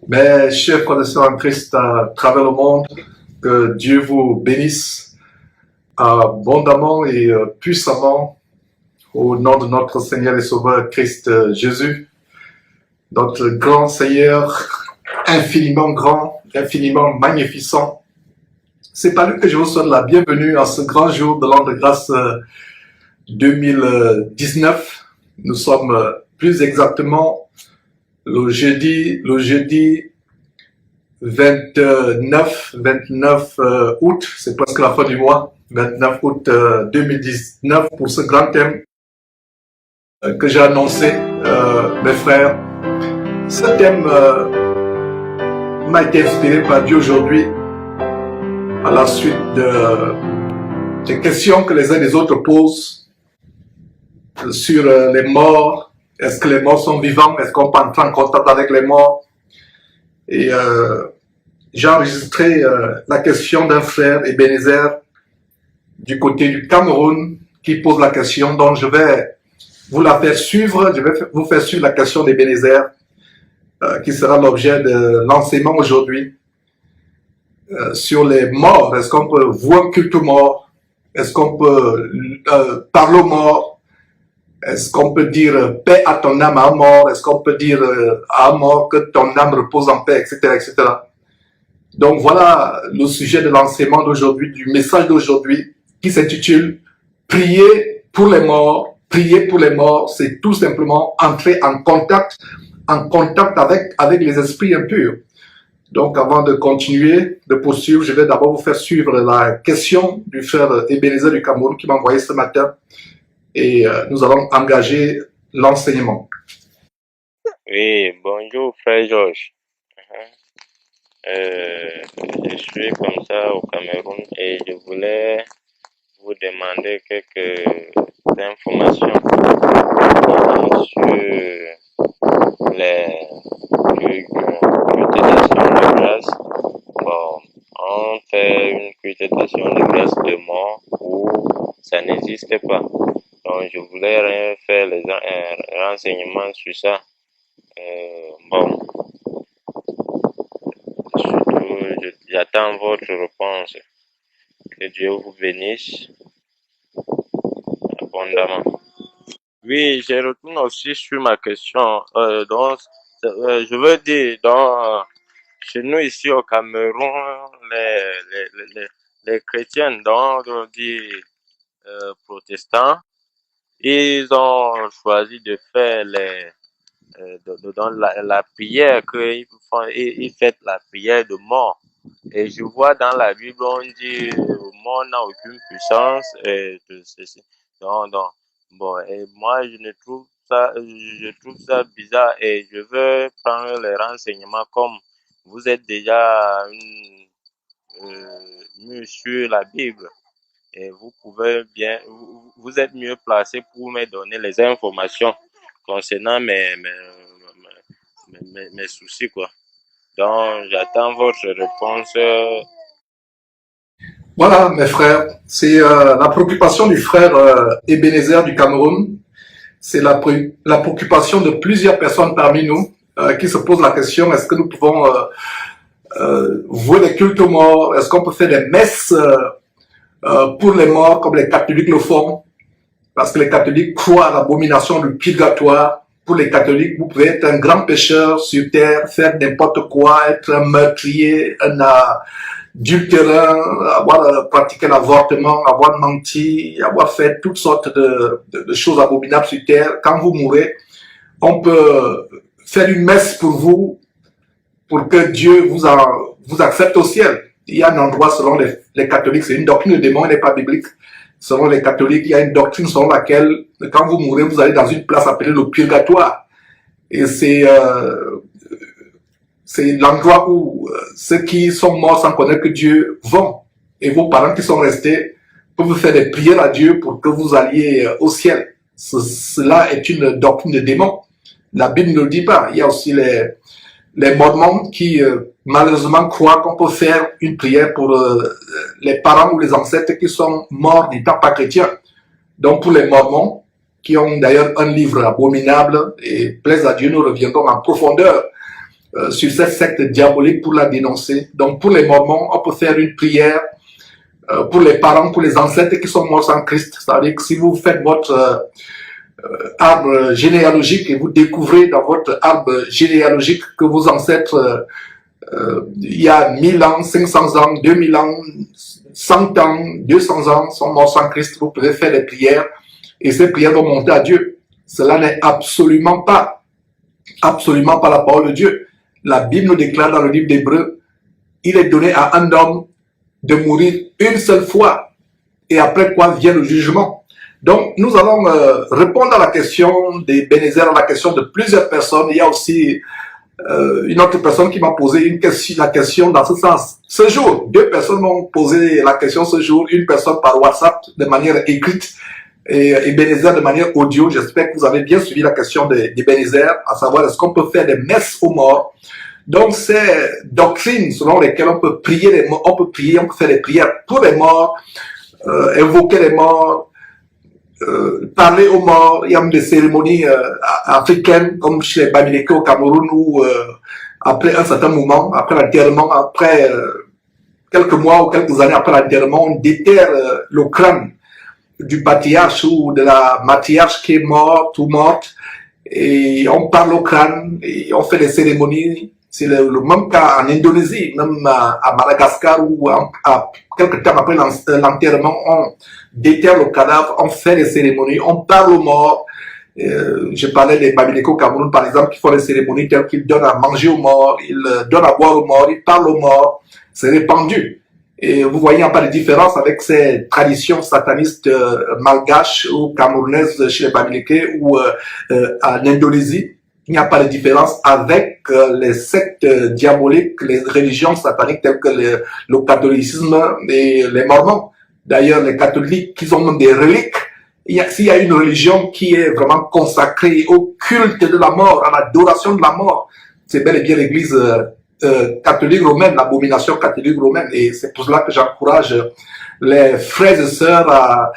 Mes chers frères et sœurs en Christ à travers le monde, que Dieu vous bénisse abondamment et puissamment au nom de notre Seigneur et Sauveur Christ Jésus, notre grand Seigneur, infiniment grand, infiniment magnificent. C'est par lui que je vous souhaite la bienvenue en ce grand jour de l'an de grâce 2019. Nous sommes plus exactement le jeudi 29 août, c'est presque la fin du mois, 29 août 2019 pour ce grand thème que j'ai annoncé, mes frères. Ce thème m'a été inspiré par Dieu aujourd'hui à la suite des questions que les uns et les autres posent sur les morts. Est-ce que les morts sont vivants? Est-ce qu'on peut entrer en contact avec les morts? Et j'ai enregistré la question d'un frère Ebenezer du côté du Cameroun qui pose la question, donc je vais vous la faire suivre. Je vais vous faire suivre la question d'Ebenezer qui sera l'objet de l'enseignement aujourd'hui sur les morts. Est-ce qu'on peut voir un culte mort? Est-ce qu'on peut parler aux morts? Est-ce qu'on peut dire paix à ton âme à mort? Est-ce qu'on peut dire à mort que ton âme repose en paix, etc., etc. Donc voilà le sujet de l'enseignement d'aujourd'hui, du message d'aujourd'hui qui s'intitule Prier pour les morts. Prier pour les morts, c'est tout simplement entrer en contact avec les esprits impurs. Donc avant de continuer, de poursuivre, je vais d'abord vous faire suivre la question du frère Ebenezer du Cameroun qui m'a envoyé ce matin. Et nous allons engager l'enseignement. Oui, bonjour frère Georges. Je suis comme ça au Cameroun et je voulais vous demander quelques informations sur les cultations de grâce. Bon, on fait une cultation de grâce de mort où ça n'existe pas. Donc, je voulais faire les renseignements sur ça. Bon, surtout, j'attends votre réponse. Que Dieu vous bénisse abondamment. Oui, je retourne aussi sur ma question. Donc, je veux dire, chez nous ici au Cameroun, les chrétiens, donc on dit protestants, ils ont choisi de faire dans la prière qu'ils font, ils fêtent la prière de mort. Et je vois dans la Bible, on dit, mort n'a aucune puissance, et de ceci. Donc, bon, et moi, je trouve ça bizarre, et je veux prendre les renseignements comme vous êtes déjà mieux sur la Bible, et vous pouvez bien, vous êtes mieux placé pour me donner les informations concernant mes soucis, quoi. Donc, j'attends votre réponse. Voilà, mes frères, c'est la préoccupation du frère Ebenezer du Cameroun. C'est la préoccupation de plusieurs personnes parmi nous qui se posent la question, est-ce que nous pouvons vouer des cultes aux morts? Est-ce qu'on peut faire des messes pour les morts comme les catholiques le font? Parce que les catholiques croient à l'abomination du purgatoire. Pour les catholiques, vous pouvez être un grand pécheur sur terre, faire n'importe quoi, être un meurtrier, un adultérin, avoir pratiqué l'avortement, avoir menti, avoir fait toutes sortes de choses abominables sur terre. Quand vous mourrez, on peut faire une messe pour vous, pour que Dieu vous accepte au ciel. Il y a un endroit selon les catholiques, c'est une doctrine de démon, elle n'est pas biblique. Selon les catholiques, il y a une doctrine selon laquelle, quand vous mourrez, vous allez dans une place appelée le purgatoire. Et c'est l'endroit où ceux qui sont morts sans connaître que Dieu vont. Et vos parents qui sont restés peuvent faire des prières à Dieu pour que vous alliez au ciel. Cela est une doctrine de démon. La Bible ne le dit pas. Il y a aussi les Mormons qui malheureusement croient qu'on peut faire une prière pour les parents ou les ancêtres qui sont morts n'étant pas chrétiens. Donc pour les Mormons, qui ont d'ailleurs un livre abominable et plaise à Dieu, nous reviendrons en profondeur sur cette secte diabolique pour la dénoncer. Donc pour les Mormons, on peut faire une prière pour les parents, pour les ancêtres qui sont morts sans Christ. C'est-à-dire que si vous faites votre arbre généalogique et vous découvrez dans votre arbre généalogique que vos ancêtres, il y a 1000 ans, 500 ans, 2000 ans, 100 ans, 200 ans sont morts sans Christ, vous pouvez faire des prières et ces prières vont monter à Dieu. Cela n'est absolument pas la parole de Dieu. La Bible nous déclare dans le livre d'Hébreux, il est donné à un homme de mourir une seule fois et après quoi vient le jugement. Donc nous allons répondre à la question des Bénézères, à la question de plusieurs personnes. Il y a aussi une autre personne qui m'a posé la question dans ce sens. Ce jour, 2 personnes m'ont posé la question ce jour, une personne par WhatsApp de manière écrite et Bénézère de manière audio. J'espère que vous avez bien suivi la question des Bénézères, à savoir est-ce qu'on peut faire des messes aux morts. Donc ces doctrines selon lesquelles on peut prier les morts, on peut faire des prières pour les morts, évoquer les morts, parler aux morts. Il y a même des cérémonies africaines comme chez les Bamileke au Cameroun où après un certain moment, après l'enterrement, après quelques mois ou quelques années après l'enterrement, on déterre le crâne du patriarche ou de la matriarche qui est morte ou morte et on parle au crâne et on fait des cérémonies. C'est le même cas en Indonésie, même à Madagascar où à quelques temps après l'enterrement, on déterre le cadavre, on fait des cérémonies, on parle aux morts. Je parlais des Bamileke au Cameroun par exemple qui font des cérémonies telles qu'ils donnent à manger aux morts, ils donnent à boire aux morts, ils parlent aux morts. C'est répandu. Et vous voyez, il n'y a pas de différence avec ces traditions satanistes malgaches ou camerounaises chez les Bamileke ou en Indonésie. Il n'y a pas de différence avec les sectes diaboliques, les religions sataniques telles que le catholicisme et les mormons. D'ailleurs, les catholiques, ils ont même des reliques. S'il y a une religion qui est vraiment consacrée au culte de la mort, à l'adoration de la mort, c'est bel et bien l'église catholique romaine, l'abomination catholique romaine. Et c'est pour cela que j'encourage les frères et sœurs à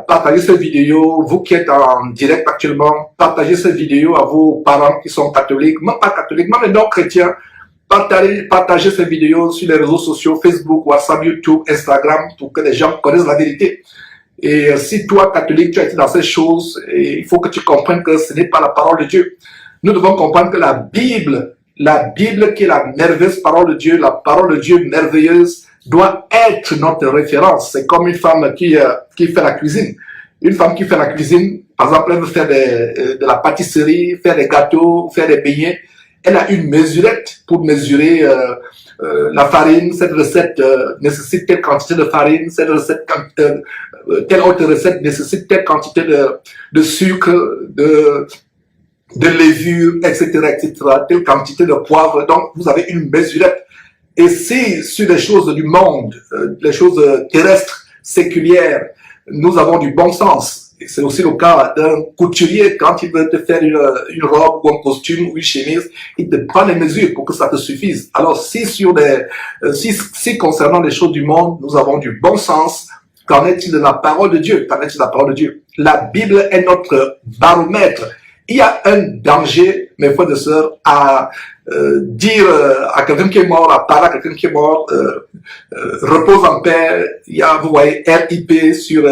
partager cette vidéo. Vous qui êtes en direct actuellement, partagez cette vidéo à vos parents qui sont catholiques, même pas catholiques, même les non-chrétiens. Partagez cette vidéo sur les réseaux sociaux, Facebook, WhatsApp, YouTube, Instagram, pour que les gens connaissent la vérité. Et si toi, catholique, tu as été dans ces choses, il faut que tu comprennes que ce n'est pas la parole de Dieu. Nous devons comprendre que la Bible qui est la merveilleuse parole de Dieu, la parole de Dieu merveilleuse, doit être notre référence. C'est comme une femme qui fait la cuisine. Une femme qui fait la cuisine, par exemple, elle veut faire de la pâtisserie, faire des gâteaux, faire des beignets. Elle a une mesurette pour mesurer la farine. Cette recette nécessite telle quantité de farine. Cette recette, telle autre recette nécessite telle quantité de sucre, de levure, etc., telle quantité de poivre. Donc, vous avez une mesurette. Et si sur les choses du monde, les choses terrestres, séculières, nous avons du bon sens. C'est aussi le cas d'un couturier quand il veut te faire une robe ou un costume ou une chemise, il te prend les mesures pour que ça te suffise. Alors si concernant les choses du monde, nous avons du bon sens, qu'en est-il de la parole de Dieu? Qu'en est-il de la parole de Dieu? La Bible est notre baromètre. Il y a un danger, mes frères et sœurs, à dire à quelqu'un qui est mort, à parler à quelqu'un qui est mort, repose en paix. Il y a, vous voyez, RIP sur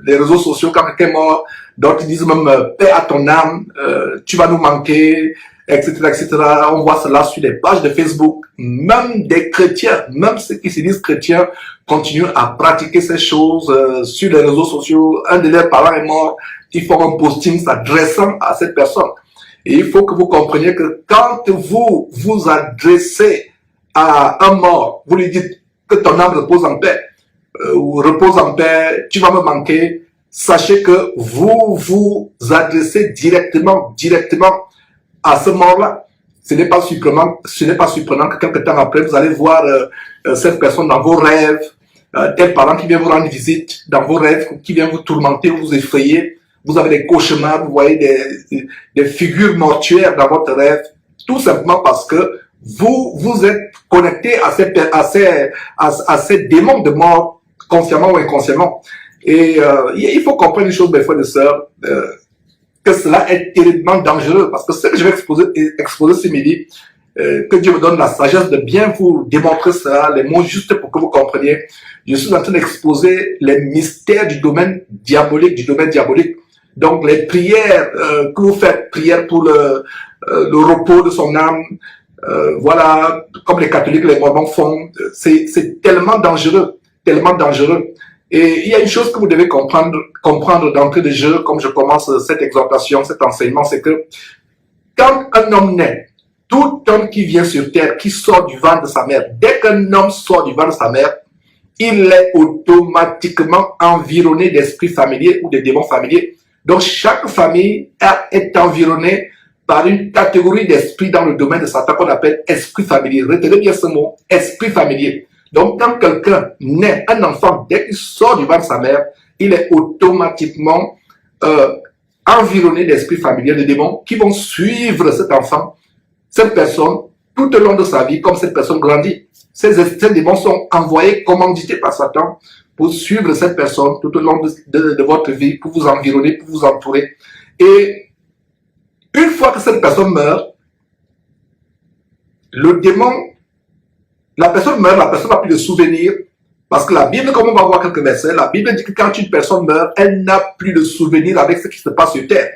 les réseaux sociaux quand quelqu'un est mort. D'autres disent même paix à ton âme, tu vas nous manquer, etc., etc. On voit cela sur les pages de Facebook. Même des chrétiens, même ceux qui se disent chrétiens, continuent à pratiquer ces choses sur les réseaux sociaux. Un de leurs parents est mort. Ils font un posting s'adressant à cette personne. Et il faut que vous compreniez que quand vous vous adressez à un mort, vous lui dites que ton âme repose en paix, ou repose en paix, tu vas me manquer, sachez que vous vous adressez directement à ce mort-là. Ce n'est pas surprenant que quelque temps après, vous allez voir cette personne dans vos rêves, tel parent qui vient vous rendre visite, dans vos rêves, qui vient vous tourmenter, vous effrayer. Vous avez des cauchemars, vous voyez des figures mortuaires dans votre rêve, tout simplement parce que vous êtes connecté à ces démons de mort, consciemment ou inconsciemment. Et il faut comprendre une chose, mes frères et sœurs, que cela est terriblement dangereux. Parce que ce que je vais exposer ce midi, que Dieu me donne la sagesse de bien vous démontrer cela, les mots justes pour que vous compreniez. Je suis en train d'exposer les mystères du domaine diabolique, Donc, les prières que vous faites, prières pour le repos de son âme, voilà, comme les catholiques, les mormons font, c'est tellement dangereux, tellement dangereux. Et il y a une chose que vous devez comprendre d'entrée de jeu, comme je commence cette exhortation, cet enseignement, c'est que quand un homme naît, tout homme qui vient sur terre, qui sort du ventre de sa mère, dès qu'un homme sort du ventre de sa mère, il est automatiquement environné d'esprits familiers ou de démons familiers. Donc, chaque famille est environnée par une catégorie d'esprits dans le domaine de Satan qu'on appelle esprit familier. Retenez bien ce mot, esprit familier. Donc, quand quelqu'un naît, un enfant, dès qu'il sort du ventre de sa mère, il est automatiquement environné d'esprits familiers, de démons, qui vont suivre cet enfant, cette personne, tout au long de sa vie, comme cette personne grandit. Ces démons sont envoyés, commandités par Satan, pour suivre cette personne tout au long de votre vie, pour vous environner, pour vous entourer. Et une fois que cette personne meurt, le démon, la personne meurt, la personne n'a plus de souvenirs, parce que la Bible, comme on va voir quelques versets, la Bible dit que quand une personne meurt, elle n'a plus de souvenirs avec ce qui se passe sur terre.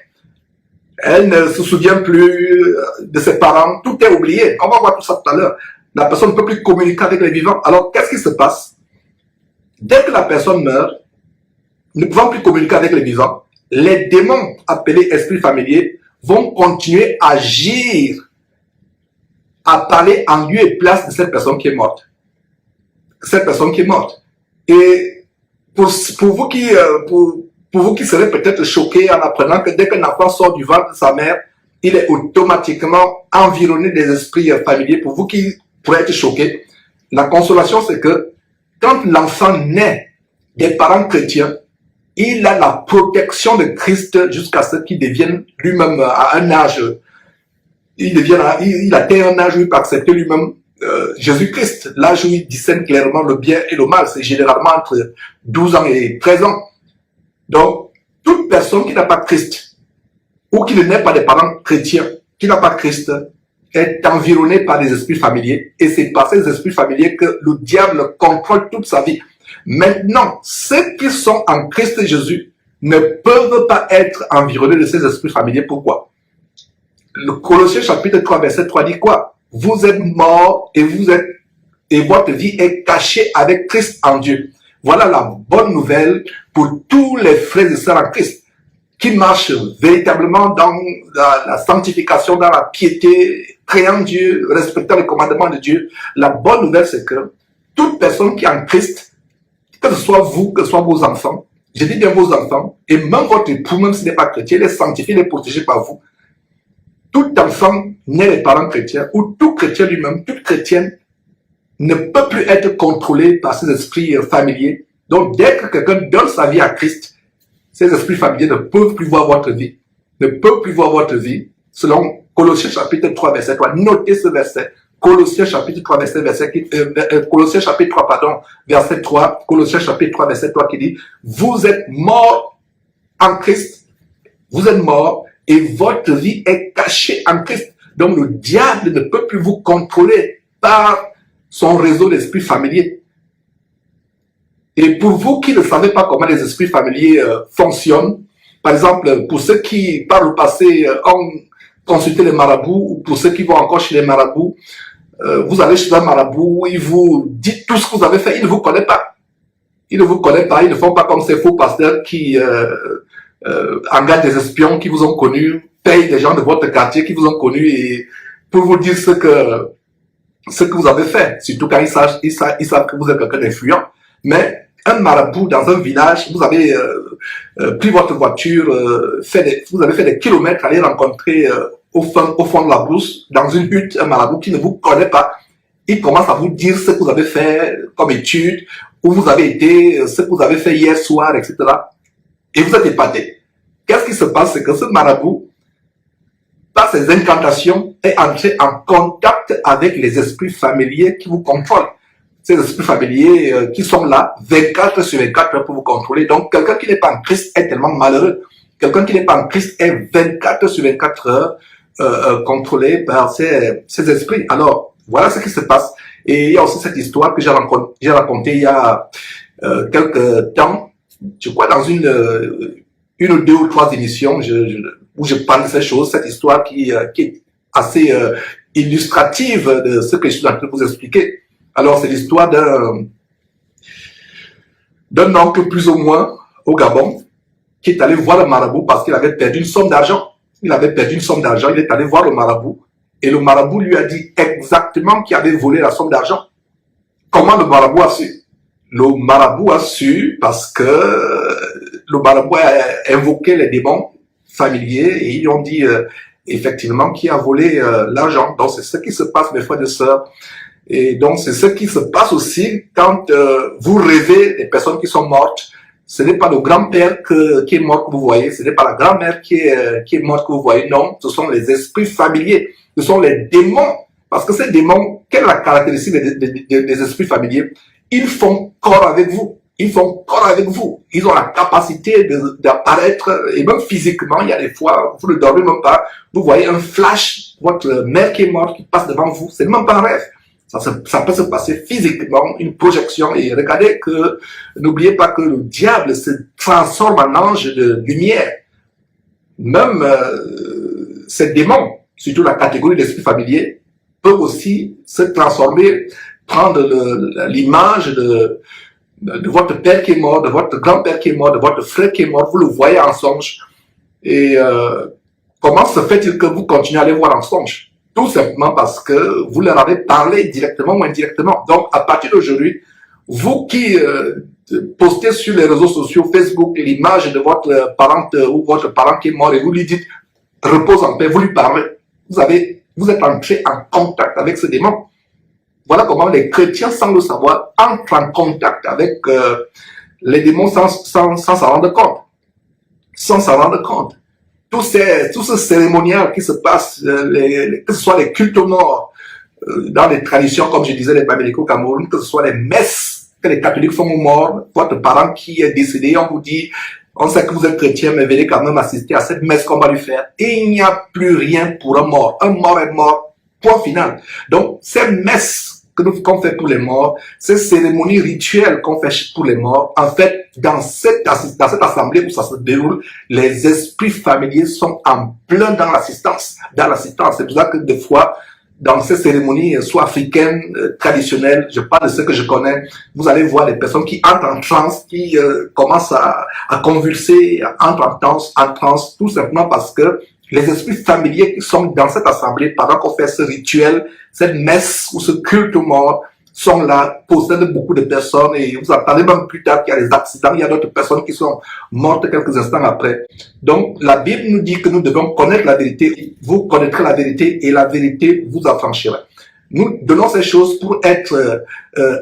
Elle ne se souvient plus de ses parents, tout est oublié. On va voir tout ça tout à l'heure. La personne ne peut plus communiquer avec les vivants. Alors, qu'est-ce qui se passe? Dès que la personne meurt, ne pouvant plus communiquer avec les vivants, les démons appelés esprits familiers vont continuer à agir, à parler en lieu et place de cette personne qui est morte. Cette personne qui est morte. Et pour vous qui serez peut-être choqués en apprenant que dès qu'un enfant sort du ventre de sa mère, il est automatiquement environné des esprits familiers. Pour vous qui pourrez être choqués, la consolation c'est que quand l'enfant naît des parents chrétiens, il a la protection de Christ jusqu'à ce qu'il devienne lui-même à un âge. Il atteint un âge où il peut accepter lui-même Jésus-Christ. L'âge où il discerne clairement le bien et le mal, c'est généralement entre 12 ans et 13 ans. Donc, toute personne qui n'a pas Christ, ou qui ne naît pas des parents chrétiens, qui n'a pas Christ, est environnée par des esprits familiers. Et c'est par ces esprits familiers que le diable contrôle toute sa vie. Maintenant, ceux qui sont en Christ Jésus ne peuvent pas être environnés de ces esprits familiers. Pourquoi? Le Colossiens chapitre 3, verset 3 dit quoi? Vous êtes morts et votre vie est cachée avec Christ en Dieu. Voilà la bonne nouvelle pour tous les frères et sœurs en Christ qui marchent véritablement dans la sanctification, dans la piété, créant Dieu, respectant les commandements de Dieu. La bonne nouvelle, c'est que toute personne qui est en Christ, que ce soit vous, que ce soit vos enfants, je dis bien vos enfants, et même votre époux, même s'il n'est pas chrétien, il est sanctifié, il est protégé par vous. Tout enfant né des parents chrétiens, ou tout chrétien lui-même, toute chrétienne, ne peut plus être contrôlé par ces esprits familiers. Donc, dès que quelqu'un donne sa vie à Christ, ces esprits familiers ne peuvent plus voir votre vie. Ne peuvent plus voir votre vie. Selon Colossiens chapitre 3, verset 3. Notez ce verset. Colossiens chapitre 3, Colossiens chapitre 3, pardon, verset 3. Colossiens chapitre 3, verset 3 qui dit, vous êtes morts en Christ. Vous êtes morts et votre vie est cachée en Christ. Donc, le diable ne peut plus vous contrôler par son réseau d'esprits familiers. Et pour vous qui ne savez pas comment les esprits familiers fonctionnent, par exemple, pour ceux qui, par le passé, ont consulté les marabouts, ou pour ceux qui vont encore chez les marabouts, vous allez chez un marabout, il vous dit tout ce que vous avez fait, il ne vous connaît pas. Il ne vous connaît pas, ils ne font pas comme ces faux pasteurs qui engagent des espions qui vous ont connus, payent des gens de votre quartier qui vous ont connus et pour vous dire ce que vous avez fait, surtout quand ils savent que vous êtes quelqu'un d'influent. Mais un marabout dans un village, vous avez pris votre voiture, vous avez fait des kilomètres, aller rencontrer au fond de la brousse, dans une hutte, un marabout qui ne vous connaît pas. Il commence à vous dire ce que vous avez fait comme étude, où vous avez été, ce que vous avez fait hier soir, etc. Et vous êtes épaté. Qu'est-ce qui se passe? C'est que ce marabout, par ses incantations, est entré en contact avec les esprits familiers qui vous contrôlent. Ces esprits familiers qui sont là 24 sur 24 pour vous contrôler. Donc, quelqu'un qui n'est pas en Christ est tellement malheureux. quelqu'un qui n'est pas en Christ est 24 sur 24 heures contrôlé par ces esprits. Alors, voilà ce qui se passe. Et il y a aussi cette histoire que j'ai racontée il y a quelques temps, je crois dans une ou deux ou trois émissions où je parle de ces choses, cette histoire qui est assez illustrative de ce que je suis en train de vous expliquer. Alors, c'est l'histoire d'un oncle plus ou moins au Gabon qui est allé voir le marabout parce qu'il avait perdu une somme d'argent. Il est allé voir le marabout et le marabout lui a dit exactement qui avait volé la somme d'argent. Comment le marabout a su? Le marabout a su parce que le marabout a invoqué les démons familiers et ils ont dit effectivement qui a volé l'argent. Donc c'est ce qui se passe, mes frères et sœurs. Et donc c'est ce qui se passe aussi quand vous rêvez des personnes qui sont mortes. Ce n'est pas le grand-père qui est mort que vous voyez, ce n'est pas la grand-mère qui est morte que vous voyez, non, ce sont les esprits familiers, ce sont les démons. Parce que ces démons, quelle est la caractéristique des esprits familiers? Ils font corps avec vous. Ils ont la capacité d'apparaître, et même physiquement, il y a des fois, vous ne dormez même pas, vous voyez un flash, votre mère qui est morte qui passe devant vous, c'est même pas un rêve. Ça peut se passer physiquement, une projection, et regardez que, n'oubliez pas que le diable se transforme en ange de lumière. Même ces démons, surtout la catégorie d'esprit familier, peuvent aussi se transformer, prendre l'image de votre père qui est mort, de votre grand-père qui est mort, de votre frère qui est mort, vous le voyez en songe. Et comment se fait-il que vous continuez à les voir en songe? Tout simplement parce que vous leur avez parlé directement ou indirectement. Donc, à partir d'aujourd'hui, vous qui postez sur les réseaux sociaux, Facebook, l'image de votre parente ou votre parent qui est mort et vous lui dites « repose en paix », vous lui parlez, vous êtes entré en contact avec ce démon. Voilà comment les chrétiens, sans le savoir, entrent en contact avec les démons sans s'en rendre compte. Sans s'en rendre compte. Tout ce cérémonial qui se passe, que ce soit les cultes aux morts, dans les traditions, comme je disais, les Babéliques au Cameroun, que ce soit les messes que les catholiques font aux morts, votre parent qui est décédé, on vous dit, on sait que vous êtes chrétien, mais venez quand même assister à cette messe qu'on va lui faire. Et il n'y a plus rien pour un mort. Un mort est mort, point final. Donc, ces messes qu'on fait pour les morts, ces cérémonies rituelles qu'on fait pour les morts, en fait, dans cette assemblée où ça se déroule, les esprits familiers sont en plein dans l'assistance. C'est pour ça que des fois, dans ces cérémonies, soit africaines, traditionnelles, je parle de ce que je connais, vous allez voir des personnes qui entrent en transe, qui commencent à convulser, entrent en transe, tout simplement parce que les esprits familiers qui sont dans cette assemblée, pendant qu'on fait ce rituel, cette messe ou ce culte mort, sont là, possèdent beaucoup de personnes et vous entendez même plus tard qu'il y a des accidents, il y a d'autres personnes qui sont mortes quelques instants après. Donc, la Bible nous dit que nous devons connaître la vérité. Vous connaîtrez la vérité et la vérité vous affranchira. Nous donnons ces choses pour être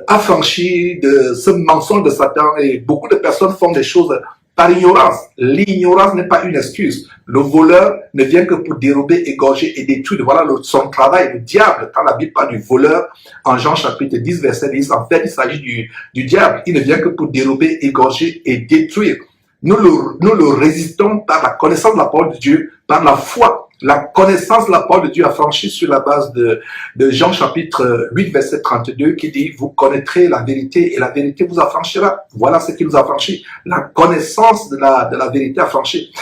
affranchis de ce mensonge de Satan et beaucoup de personnes font des choses par ignorance. L'ignorance n'est pas une excuse. Le voleur ne vient que pour dérober, égorger et détruire. Voilà son travail. Le diable, quand la Bible parle du voleur, en Jean chapitre 10, verset 10, en fait, il s'agit du diable. Il ne vient que pour dérober, égorger et détruire. Nous le résistons par la connaissance de la parole de Dieu, par la foi. La connaissance de la parole de Dieu affranchie sur la base de Jean chapitre 8, verset 32, qui dit « Vous connaîtrez la vérité et la vérité vous affranchira ». Voilà ce qui nous affranchit. La connaissance de la vérité affranchie.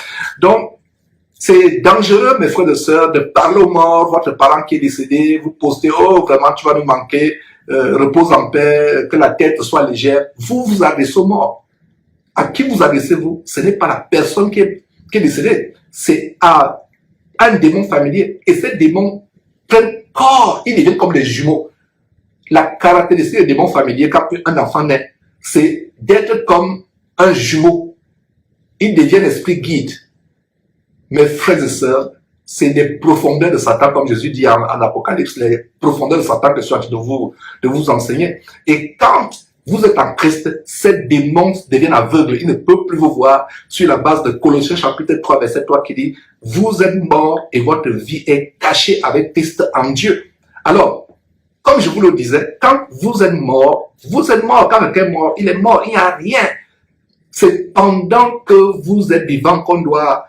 Donc, c'est dangereux, mes frères et sœurs, de parler aux morts, votre parent qui est décédé, vous postez « Oh, vraiment, tu vas nous manquer, repose en paix, que la tête soit légère ». Vous adressez aux morts. À qui vous adressez-vous? Ce n'est pas la personne qui est décédée, c'est à un démon familier. Et ces démons prennent corps, ils deviennent comme des jumeaux. La caractéristique des démons familiers quand un enfant naît, c'est d'être comme un jumeau. Ils deviennent esprit guide. Mes frères et sœurs, c'est des profondeurs de Satan, comme Jésus dit en Apocalypse, les profondeurs de Satan que je suis en train de vous enseigner. Et quand vous êtes en Christ, ces démons deviennent aveugles. Ils ne peuvent plus vous voir sur la base de Colossiens chapitre 3, verset 3 qui dit « Vous êtes morts et votre vie est cachée avec Christ en Dieu. » Alors, comme je vous le disais, quand vous êtes mort, quand quelqu'un est mort, il est mort, il n'y a rien. C'est pendant que vous êtes vivant qu'on doit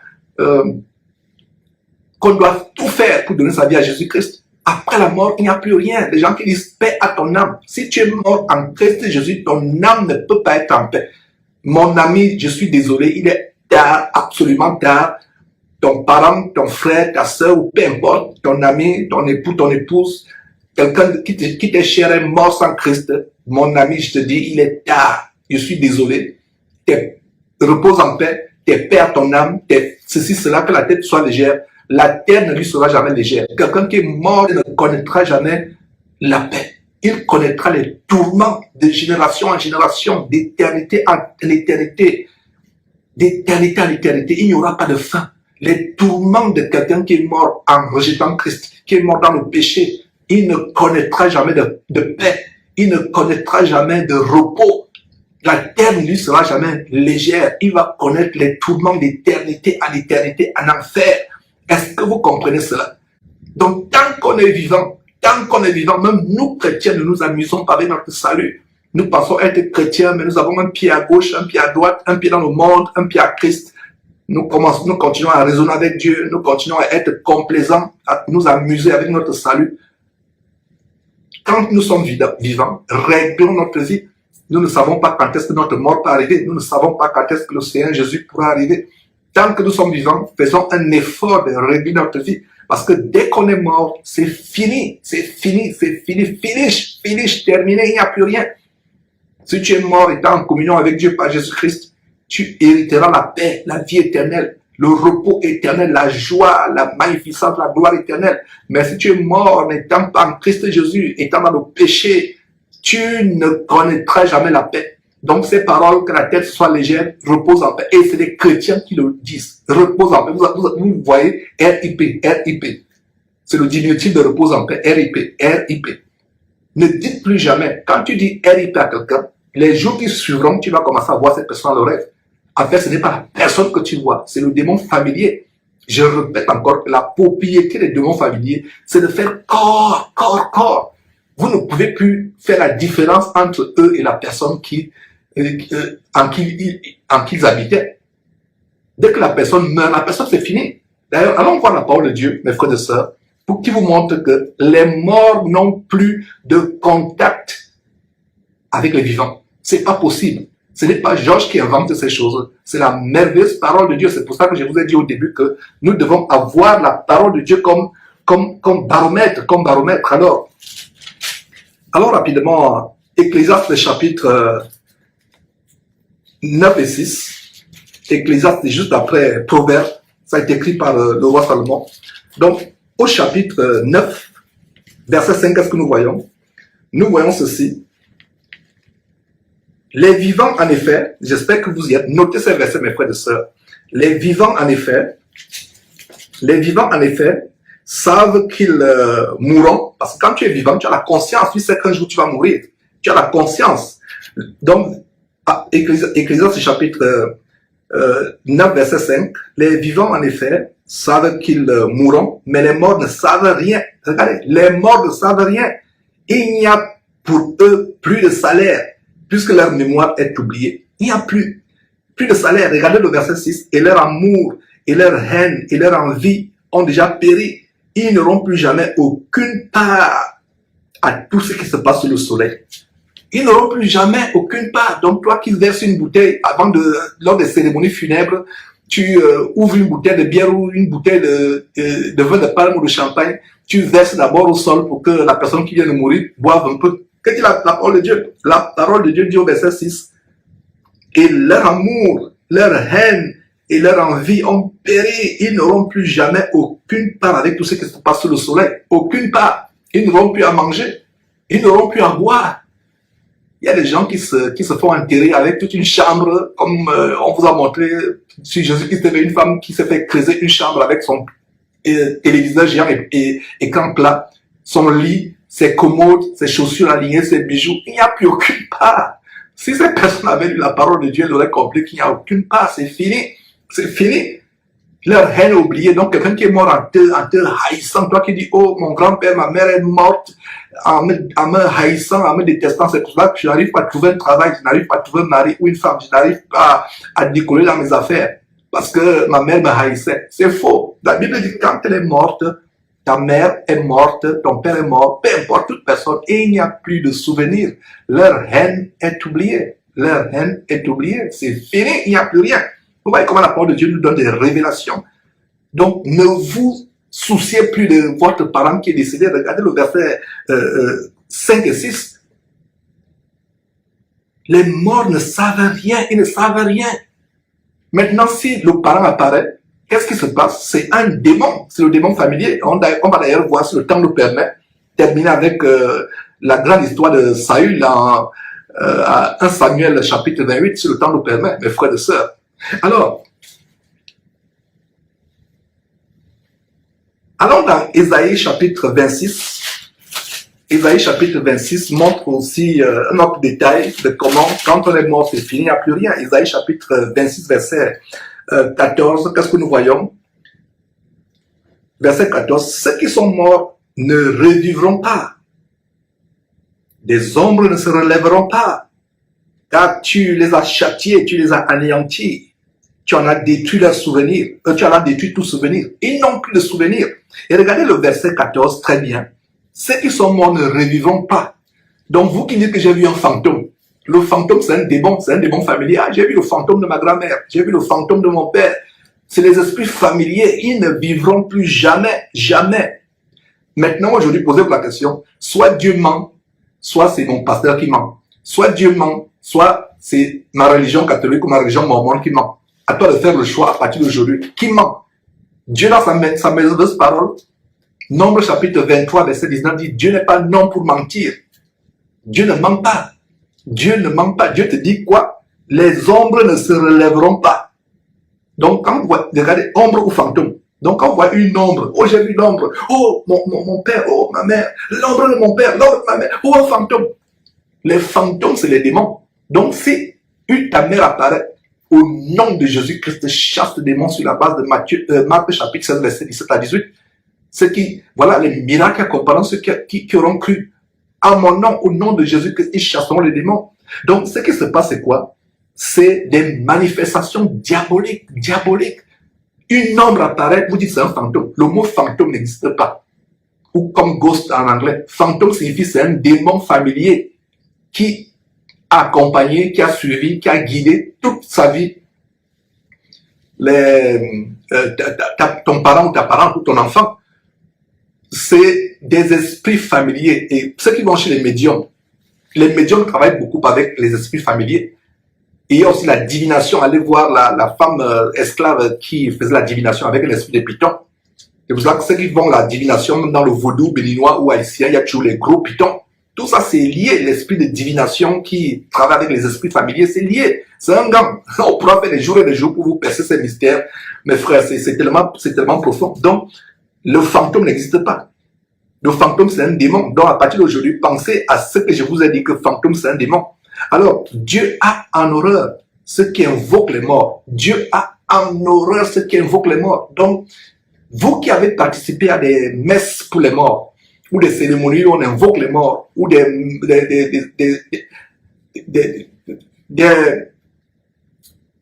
tout faire pour donner sa vie à Jésus-Christ. Après la mort, il n'y a plus rien. Les gens qui disent paix à ton âme. Si tu es mort en Christ Jésus, ton âme ne peut pas être en paix. Mon ami, je suis désolé, il est tard, absolument tard. Ton parent, ton frère, ta soeur, ou peu importe, ton ami, ton époux, ton épouse, quelqu'un qui t'est cher est mort sans Christ. Mon ami, je te dis, il est tard. Je suis désolé. Repose en paix. T'es paix à ton âme. Ceci, cela, que la tête soit légère. La terre ne lui sera jamais légère. Quelqu'un qui est mort ne connaîtra jamais la paix. Il connaîtra les tourments de génération en génération, d'éternité en éternité. D'éternité en éternité. Il n'y aura pas de fin. Les tourments de quelqu'un qui est mort en rejetant Christ, qui est mort dans le péché, il ne connaîtra jamais de paix. Il ne connaîtra jamais de repos. La terre ne lui sera jamais légère. Il va connaître les tourments d'éternité en éternité, en enfer. Est-ce que vous comprenez cela? Donc, tant qu'on est vivant, même nous chrétiens, ne nous amusons pas avec notre salut. Nous pensons être chrétiens, mais nous avons un pied à gauche, un pied à droite, un pied dans le monde, un pied à Christ. Nous continuons à raisonner avec Dieu, nous continuons à être complaisants, à nous amuser avec notre salut. Quand nous sommes vivants, réglons notre vie. Nous ne savons pas quand est-ce que notre mort peut arriver. Nous ne savons pas quand est-ce que le Seigneur Jésus pourra arriver. Tant que nous sommes vivants, faisons un effort de régler notre vie. Parce que dès qu'on est mort, c'est fini. C'est fini, c'est fini. Finish, terminé, il n'y a plus rien. Si tu es mort étant en communion avec Dieu par Jésus-Christ, tu hériteras la paix, la vie éternelle, le repos éternel, la joie, la magnificence, la gloire éternelle. Mais si tu es mort n'étant pas en Christ Jésus, étant dans le péché, tu ne connaîtras jamais la paix. Donc ces paroles, que la tête soit légère, repose en paix. Et c'est les chrétiens qui le disent. Repose en paix. Vous voyez, RIP. C'est le diminutif de repose en paix. RIP. Ne dites plus jamais, quand tu dis RIP à quelqu'un, les jours qui suivront, tu vas commencer à voir cette personne dans le rêve. En fait, ce n'est pas la personne que tu vois, c'est le démon familier. Je répète encore, la propriété des démons familiers, c'est de faire corps. Vous ne pouvez plus faire la différence entre eux et la personne en qui ils habitaient. Dès que la personne meurt, la personne c'est fini. D'ailleurs, allons voir la parole de Dieu, mes frères et sœurs, pour qu'il vous montre que les morts n'ont plus de contact avec les vivants. C'est pas possible. Ce n'est pas Georges qui invente ces choses. C'est la merveilleuse parole de Dieu. C'est pour ça que je vous ai dit au début que nous devons avoir la parole de Dieu comme baromètre. Alors rapidement, Ecclésiaste chapitre 9 et 6. Ecclésiaste est juste après Proverbes. Ça a été écrit par le roi Salomon. Donc, au chapitre 9, verset 5, qu'est-ce que nous voyons? Nous voyons ceci. Les vivants, en effet, j'espère que vous y êtes, notez ces versets, mes frères et sœurs. Les vivants, en effet, savent qu'ils mourront, parce que quand tu es vivant, tu as la conscience, tu sais qu'un jour tu vas mourir. Tu as la conscience. Donc, Ecclésiaste chapitre 9, verset 5, les vivants, en effet, savent qu'ils mourront, mais les morts ne savent rien. Regardez, les morts ne savent rien. Il n'y a pour eux plus de salaire, puisque leur mémoire est oubliée. Il n'y a plus de salaire. Regardez le verset 6. Et leur amour, et leur haine, et leur envie ont déjà péri. Ils n'auront plus jamais aucune part à tout ce qui se passe sous le soleil. Ils n'auront plus jamais aucune part. Donc toi qui verses une bouteille lors des cérémonies funèbres, tu ouvres une bouteille de bière ou une bouteille de vin de palme ou de champagne, tu verses d'abord au sol pour que la personne qui vient de mourir boive un peu. Qu'est-ce que la parole de Dieu? La parole de Dieu dit au verset 6, et leur amour, leur haine et leur envie ont péri. Ils n'auront plus jamais aucune part avec tout ce qui se passe sous le soleil. Aucune part. Ils n'auront plus à manger. Ils n'auront plus à boire. Il y a des gens qui se font enterrer avec toute une chambre, comme on vous a montré sur Jésus-Christ, il y avait une femme qui s'est fait creuser une chambre avec son téléviseur géant et écran plat, son lit, ses commodes, ses chaussures alignées, ses bijoux. Il n'y a plus aucune part. Si cette personne avait lu la parole de Dieu, elle aurait compris qu'il n'y a aucune part. C'est fini. C'est fini. Leur haine oubliée. Donc, quelqu'un qui est mort en te haïssant, toi qui dis, oh, mon grand-père, ma mère est morte, en me haïssant, en me détestant, c'est pour cela que je n'arrive pas à trouver un travail, je n'arrive pas à trouver un mari ou une femme, je n'arrive pas à décoller dans mes affaires, parce que ma mère me haïssait. C'est faux. La Bible dit que quand elle est morte, ta mère est morte, ton père est mort, peu importe toute personne, et il n'y a plus de souvenirs. Leur haine est oubliée. Leur haine est oubliée. C'est fini, il n'y a plus rien. Vous voyez comment la parole de Dieu nous donne des révélations. Donc, ne vous souciez plus de votre parent qui est décédé. Regardez le verset 5 et 6. Les morts ne savent rien, ils ne savent rien. Maintenant, si le parent apparaît, qu'est-ce qui se passe? C'est un démon, c'est le démon familier. On va d'ailleurs voir, si le temps nous permet, terminer avec la grande histoire de Saül à 1 Samuel chapitre 28, si le temps nous permet, mes frères et sœurs. Alors, allons dans Ésaïe chapitre 26. Ésaïe chapitre 26 montre aussi un autre détail de comment, quand on est mort, c'est fini, il n'y a plus rien. Ésaïe chapitre 26, verset 14, qu'est-ce que nous voyons? Verset 14, ceux qui sont morts ne revivront pas. Des ombres ne se relèveront pas. Car tu les as châtiés, tu les as anéantis. Tu en as détruit leurs souvenirs. Tu en as détruit tout souvenir. Ils n'ont plus de souvenirs. Et regardez le verset 14 très bien. Ceux qui sont morts ne revivront pas. Donc vous qui dites que j'ai vu un fantôme. Le fantôme c'est un démon familier. Ah, j'ai vu le fantôme de ma grand-mère. J'ai vu le fantôme de mon père. C'est les esprits familiers. Ils ne vivront plus jamais. Jamais. Maintenant, aujourd'hui, posez-vous la question. Soit Dieu ment, soit c'est mon pasteur qui ment. Soit Dieu ment, soit c'est ma religion catholique ou ma religion mormone qui ment. À toi de faire le choix à partir d'aujourd'hui. Qui ment? Dieu dans sa merveilleuse parole, Nombre chapitre 23, verset 19 dit, Dieu n'est pas un homme pour mentir. Dieu ne ment pas. Dieu ne ment pas. Dieu te dit quoi? Les ombres ne se relèveront pas. Donc quand vous voyez, regardez, ombre ou fantôme. Donc quand on voit une ombre, oh j'ai vu l'ombre, oh mon père, oh ma mère, l'ombre de mon père, l'ombre de ma mère, oh un fantôme. Les fantômes, c'est les démons. Donc si ta mère apparaît, au nom de Jésus-Christ, chasse le démon sur la base de Marc chapitre 16, verset 17 à 18. Voilà les miracles accompagnant ceux qui auront cru à mon nom, au nom de Jésus-Christ, ils chasseront les démons. Donc ce qui se passe, c'est quoi? C'est des manifestations diaboliques. Une ombre apparaît, vous dites c'est un fantôme. Le mot fantôme n'existe pas. Ou comme ghost en anglais. Fantôme signifie c'est un démon familier qui a accompagné, qui a suivi, qui a guidé toute sa vie ton parent ou ta parente ou ton enfant. C'est des esprits familiers. Et ceux qui vont chez les médiums travaillent beaucoup avec les esprits familiers. Et il y a aussi la divination. Allez voir la femme esclave qui faisait la divination avec l'esprit de Python. C'est pour ça que ceux qui font la divination, même dans le vaudou béninois ou haïtien, il y a toujours les gros pythons. Tout ça, c'est lié. L'esprit de divination qui travaille avec les esprits familiers, c'est lié. C'est un gang. On pourra faire des jours et des jours pour vous percer ces mystères. Mes frères, c'est tellement profond. Donc, le fantôme n'existe pas. Le fantôme, c'est un démon. Donc, à partir d'aujourd'hui, pensez à ce que je vous ai dit, que fantôme, c'est un démon. Alors, Dieu a en horreur ceux qui invoquent les morts. Dieu a en horreur ceux qui invoquent les morts. Donc, vous qui avez participé à des messes pour les morts, ou des cérémonies où on invoque les morts, ou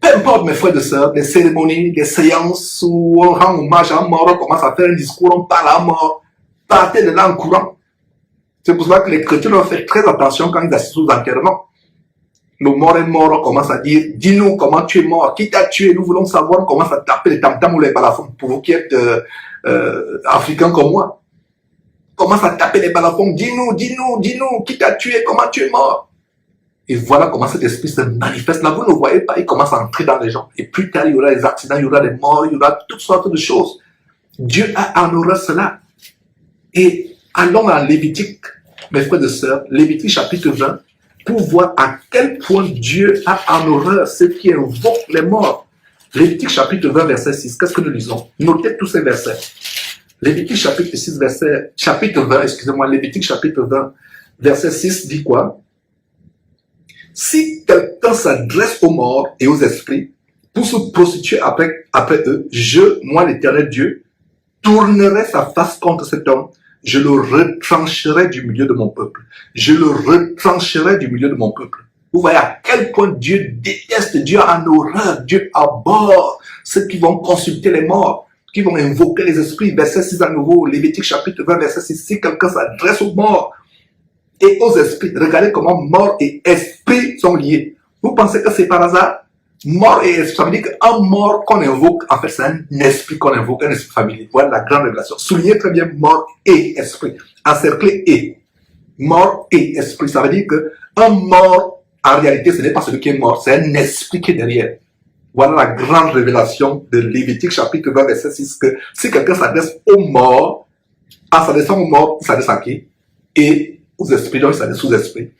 peu importe mes frères et sœurs, des cérémonies, des séances où on rend hommage à un mort, on commence à faire un discours, on parle à un mort, partez de là en courant. C'est pour cela que les chrétiens doivent faire très attention quand ils assistent aux enterrements. Le mort est mort, on commence à dire, dis-nous comment tu es mort, qui t'a tué, nous voulons savoir, on commence à taper les tam-tams ou les balafons, pour vous qui êtes africains comme moi. On commence à taper les balafons, dis-nous, qui t'a tué, comment tu es mort. Et voilà comment cet esprit se manifeste. Là, vous ne voyez pas, il commence à entrer dans les gens. Et plus tard, il y aura des accidents, il y aura des morts, il y aura toutes sortes de choses. Dieu a en horreur cela. Et allons dans Lévitique, mes frères et sœurs, Lévitique chapitre 20, pour voir à quel point Dieu a en horreur ceux qui invoquent les morts. Lévitique chapitre 20, verset 6. Qu'est-ce que nous lisons? Notez tous ces versets. Lévitique chapitre 20, Lévitique chapitre 20, verset 6 dit quoi? Si quelqu'un s'adresse aux morts et aux esprits pour se prostituer après eux, moi l'Éternel Dieu, tournerai sa face contre cet homme, je le retrancherai du milieu de mon peuple. Je le retrancherai du milieu de mon peuple. Vous voyez à quel point Dieu déteste, Dieu a en horreur, Dieu abhorre ceux qui vont consulter les morts, qui vont invoquer les esprits. Verset 6 à nouveau, Lévitique chapitre 20, verset 6. Si quelqu'un s'adresse aux morts et aux esprits, regardez comment mort et esprit sont liés. Vous pensez que c'est par hasard? Mort et esprit, ça veut dire qu'un mort qu'on invoque, en fait, c'est un esprit qu'on invoque, un esprit familier. Voilà la grande révélation. Soulignez très bien mort et esprit. Encerclez et. Mort et esprit. Ça veut dire qu'un mort, en réalité, ce n'est pas celui qui est mort, c'est un esprit qui est derrière. Voilà la grande révélation de Lévitique chapitre 20, verset 6, que si quelqu'un s'adresse aux morts, en s'adressant aux morts, il s'adresse à qui? Et aux esprits, donc il s'adresse aux esprits.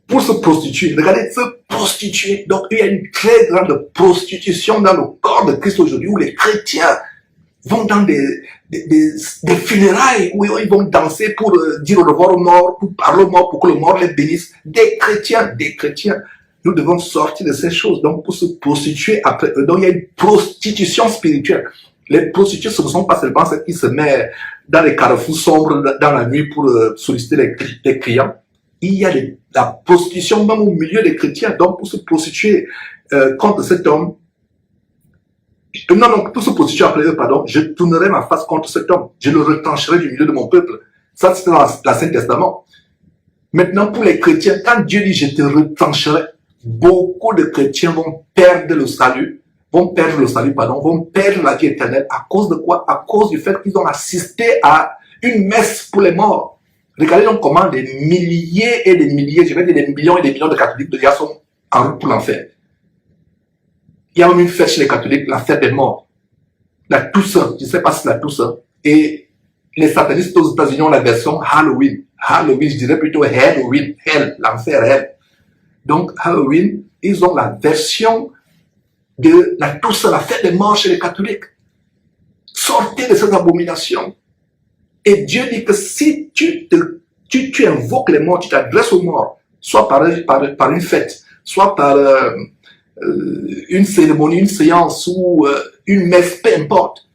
Pour se prostituer, regardez, se prostituer. Donc, il y a une très grande prostitution dans le corps de Christ aujourd'hui, où les chrétiens vont dans des funérailles, où ils vont danser pour dire au revoir aux morts, pour parler aux morts, pour que le mort les bénisse. Des chrétiens. Nous devons sortir de ces choses, donc pour se prostituer après eux. Donc, il y a une prostitution spirituelle. Les prostituées, ce ne sont pas seulement celles qui se mettent dans les carrefours sombres dans la nuit pour solliciter les clients. Il y a la prostitution même au milieu des chrétiens. Donc, pour se prostituer contre cet homme, pour se prostituer après eux, je tournerai ma face contre cet homme. Je le retrancherai du milieu de mon peuple. Ça, c'est dans l'Ancien Testament. Maintenant, pour les chrétiens, quand Dieu dit « je te retrancherai », beaucoup de chrétiens vont perdre le salut, vont perdre la vie éternelle. À cause de quoi? À cause du fait qu'ils ont assisté à une messe pour les morts. Regardez donc comment des milliers et des milliers, je vais dire des millions et des millions de catholiques déjà sont en route pour l'enfer. Il y a même une fête chez les catholiques, la fête des morts. La Toussaint, je ne sais pas si c'est la Toussaint. Et les satanistes aux États-Unis ont la version Halloween. Halloween, je dirais plutôt Halloween, Hell, l'enfer Hell. Donc Halloween, ils ont la version de la Toussaint, la fête des morts chez les catholiques. Sortez de cette abomination. Et Dieu dit que si tu invoques les morts, tu t'adresses aux morts, soit par une fête, soit par une cérémonie, une séance ou une messe, peu importe,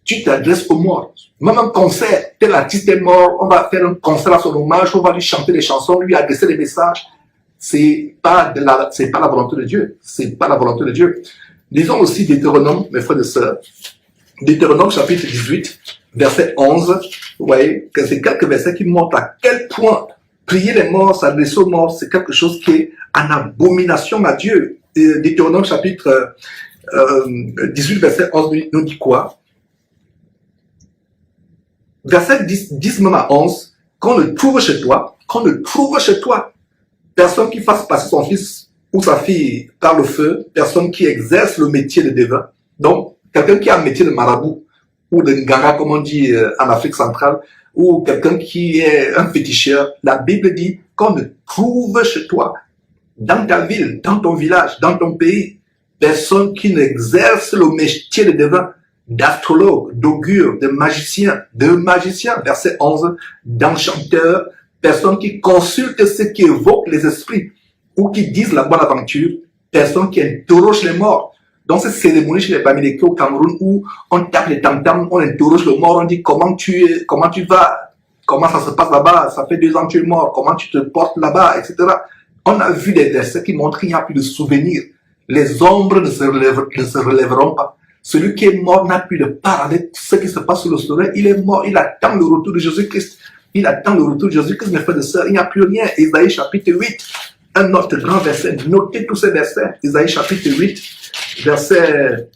tu t'adresses aux morts. Même un concert, tel artiste est mort, on va faire un concert à son hommage, on va lui chanter des chansons, lui adresser des messages. C'est pas la volonté de Dieu. C'est pas la volonté de Dieu. Lisons aussi Deutéronome, mes frères et sœurs. Deutéronome chapitre 18, verset 11. Vous voyez que c'est quelques versets qui montrent à quel point prier les morts, s'adresser aux morts, c'est quelque chose qui est en abomination à Dieu. Deutéronome chapitre 18, verset 11 nous dit quoi? Verset 10 même à 11, qu'on le trouve chez toi, personne qui fasse passer son fils ou sa fille par le feu, personne qui exerce le métier de devin, donc quelqu'un qui a un métier de marabout, ou de nganga, comme on dit en Afrique centrale, ou quelqu'un qui est un féticheur, la Bible dit qu'on ne trouve chez toi, dans ta ville, dans ton village, dans ton pays, personne qui n'exerce le métier de devin, d'astrologue, d'augure, de magicien, verset 11, d'enchanteur, personne qui consulte ceux qui évoquent les esprits ou qui disent la bonne aventure, personne qui interroge les morts. Dans cette cérémonie chez les Bamileke au Cameroun où on tape les tam-tams, on interroge le mort, on dit comment tu vas, comment ça se passe là-bas, ça fait 2 ans que tu es mort, comment tu te portes là-bas, etc. On a vu des versets qui montrent qu'il n'y a plus de souvenirs. Les ombres ne se relèveront pas. Celui qui est mort n'a plus de part avec ce qui se passe sur le soleil. Il est mort, il attend le retour de Jésus-Christ. Il attend le retour de Jésus-Christ, mes frères et sœurs. Il n'y a plus rien. Isaïe chapitre 8, un autre grand verset. Notez tous ces versets. Isaïe chapitre 8, verset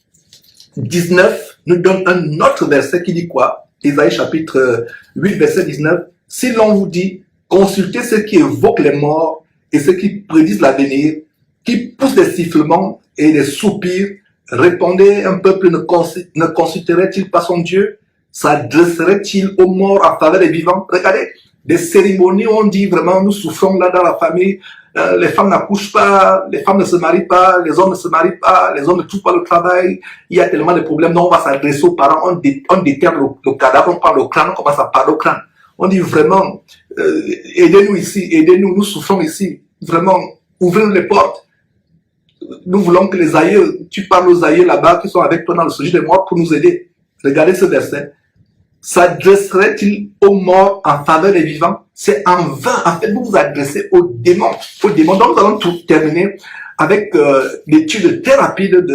19, nous donne un autre verset qui dit quoi? Isaïe chapitre 8, verset 19. Si l'on vous dit, consultez ceux qui évoquent les morts et ceux qui prédisent l'avenir, qui poussent des sifflements et des soupirs, répondez, un peuple ne consulterait-il pas son Dieu? S'adresserait-il aux morts à faveur des vivants? Regardez, des cérémonies où on dit vraiment, nous souffrons là dans la famille, les femmes n'accouchent pas, les femmes ne se marient pas, les hommes ne se marient pas, les hommes ne trouvent pas le travail, il y a tellement de problèmes, donc on va s'adresser aux parents, on déterre le cadavre, on parle au crâne, on commence à parler au crâne. On dit vraiment, aidez-nous ici, aidez-nous, nous souffrons ici, vraiment, ouvrez-nous les portes. nous voulons que les aïeux, tu parles aux aïeux là-bas qui sont avec toi dans le sujet de mort pour nous aider. Regardez ce verset. S'adresserait-il aux morts en faveur des vivants? C'est en vain. En fait, vous vous adressez aux démons. Aux démons. Donc, nous allons tout terminer avec l'étude très rapide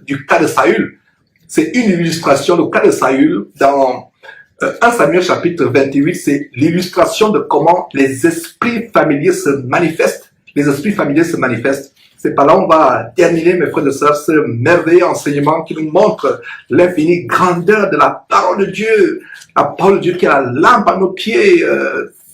du cas de Saül. C'est une illustration, le cas de Saül dans 1 Samuel chapitre 28, c'est l'illustration de comment les esprits familiers se manifestent. Les esprits familiers se manifestent. C'est par là on va terminer, mes frères et sœurs, ce merveilleux enseignement qui nous montre l'infinie grandeur de la parole de Dieu. La parole de Dieu qui est la lampe à nos pieds.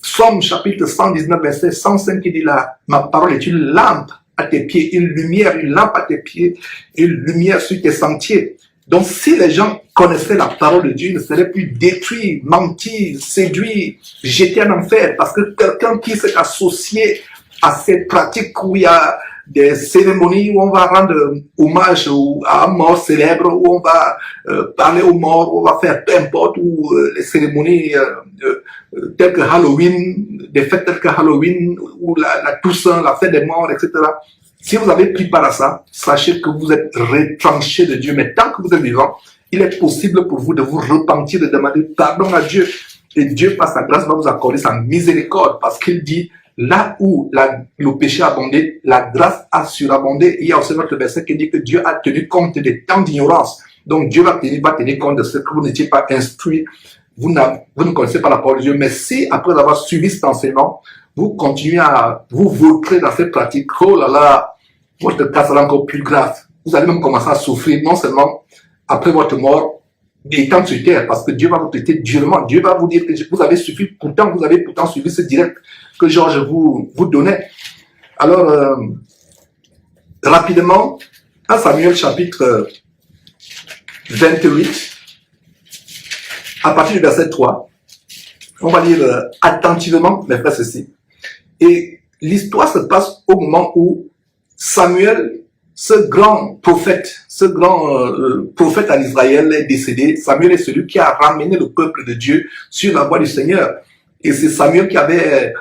Somme chapitre 119, verset 105 qui dit là, ma parole est une lampe à tes pieds, une lumière, une lampe à tes pieds, une lumière sur tes sentiers. Donc si les gens connaissaient la parole de Dieu, ils ne seraient plus détruits, mentis, séduits, jetés en enfer. Parce que quelqu'un qui s'est associé à cette pratique où il y a des cérémonies où on va rendre hommage à un mort célèbre, où on va parler aux morts, où on va faire peu importe, ou les cérémonies telles que Halloween, des fêtes telles que Halloween, ou la Toussaint, la fête des morts, etc. Si vous avez pris part à ça, sachez que vous êtes retranché de Dieu. Mais tant que vous êtes vivant, il est possible pour vous de vous repentir, de demander pardon à Dieu. Et Dieu, par sa grâce, va vous accorder sa miséricorde, parce qu'il dit, là où le péché a abondé, la grâce a surabondé. Il y a aussi notre verset qui dit que Dieu a tenu compte des temps d'ignorance. Donc Dieu va tenir compte de ce que vous n'étiez pas instruit. Vous ne connaissez pas la parole de Dieu. Mais si, après avoir suivi cet enseignement, vous continuez à vous vautrer dans cette pratique, oh là là, votre cas sera encore plus grave. Vous allez même commencer à souffrir, non seulement après votre mort, mais étant sur terre, parce que Dieu va vous traiter durement. Dieu va vous dire que vous avez suffi, pourtant vous avez suivi ce direct que Georges vous donnait. Alors, rapidement, 1 Samuel chapitre 28, à partir du verset 3, on va lire attentivement, mes frères, ceci. Et l'histoire se passe au moment où Samuel, ce grand prophète en Israël est décédé. Samuel est celui qui a ramené le peuple de Dieu sur la voie du Seigneur. Et c'est Samuel qui avait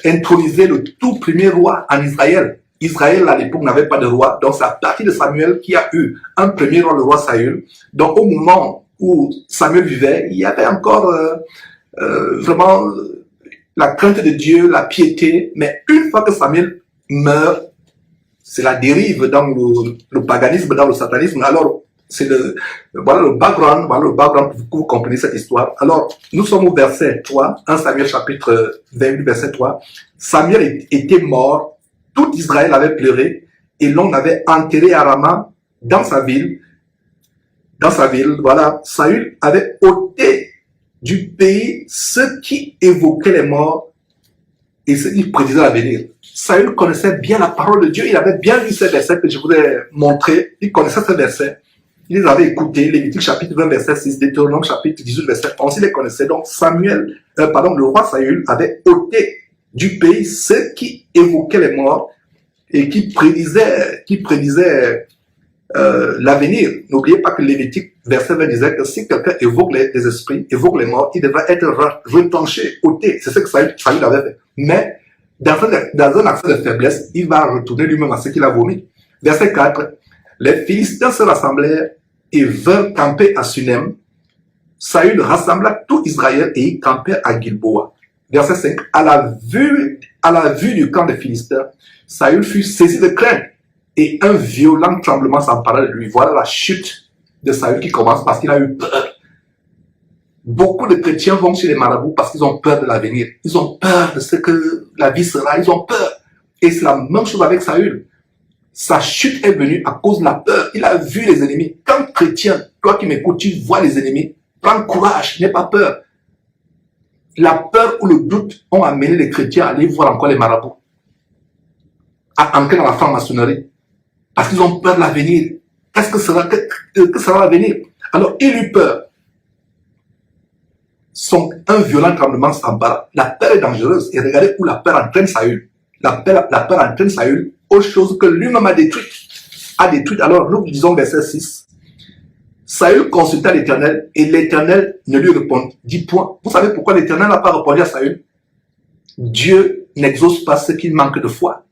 intronisé le tout premier roi en Israël. Israël, à l'époque, n'avait pas de roi. Donc, c'est à partir de Samuel qu'il y a eu un premier roi, le roi Saül. Donc, au moment où Samuel vivait, il y avait encore vraiment la crainte de Dieu, la piété. Mais une fois que Samuel meurt, c'est la dérive dans le paganisme, dans le satanisme. Alors, voilà le background pour que vous compreniez cette histoire. Alors, nous sommes au verset 3, 1 Samuel chapitre 28, verset 3. Samuel était mort, tout Israël avait pleuré, et l'on avait enterré à Rama, dans sa ville, voilà, Saül avait ôté du pays ceux qui évoquaient les morts et ceux qui prédisaient l'avenir. Saül connaissait bien la parole de Dieu, il avait bien lu ces versets que je vous ai montrés, il connaissait ces versets. Il les avait écoutés, Lévitique chapitre 20, verset 6, Deutéronome chapitre 18, verset 11, il les connaissait. Donc le roi Saül avait ôté du pays ceux qui évoquaient les morts et qui prédisaient l'avenir. N'oubliez pas que Lévitique verset 20 disait que si quelqu'un évoque les esprits, évoque les morts, il devrait être retranché, ôté. C'est ce que Saül avait fait. Mais dans un accès de faiblesse, il va retourner lui-même à ce qu'il a vomi. Verset 4, les Philistins se rassemblèrent et vinrent camper à Sunem. Saül rassembla tout Israël et ils campèrent à Gilboa. Verset 5, à la vue du camp des Philistins, Saül fut saisi de crainte et un violent tremblement s'empara de lui. Voilà la chute de Saül qui commence parce qu'il a eu peur. Beaucoup de chrétiens vont chez les marabouts parce qu'ils ont peur de l'avenir. Ils ont peur de ce que la vie sera. Ils ont peur. Et c'est la même chose avec Saül. Sa chute est venue à cause de la peur. Il a vu les ennemis. Quand chrétien, toi qui m'écoutes, tu vois les ennemis, prends courage, n'aie pas peur. La peur ou le doute ont amené les chrétiens à aller voir encore les marabouts, à entrer dans la franc-maçonnerie, parce qu'ils ont peur de l'avenir. Qu'est-ce que sera l'avenir? Alors, il eut peur. Un violent tremblement s'empara. La peur est dangereuse. Et regardez où la peur entraîne Saül. La peur entraîne Saül aux choses que lui-même a détruites. Alors, nous disons verset 6. Saül consulta l'Éternel et l'Éternel ne lui répondit point. Vous savez pourquoi l'Éternel n'a pas répondu à Saül? Dieu n'exauce pas ceux qui manquent de foi.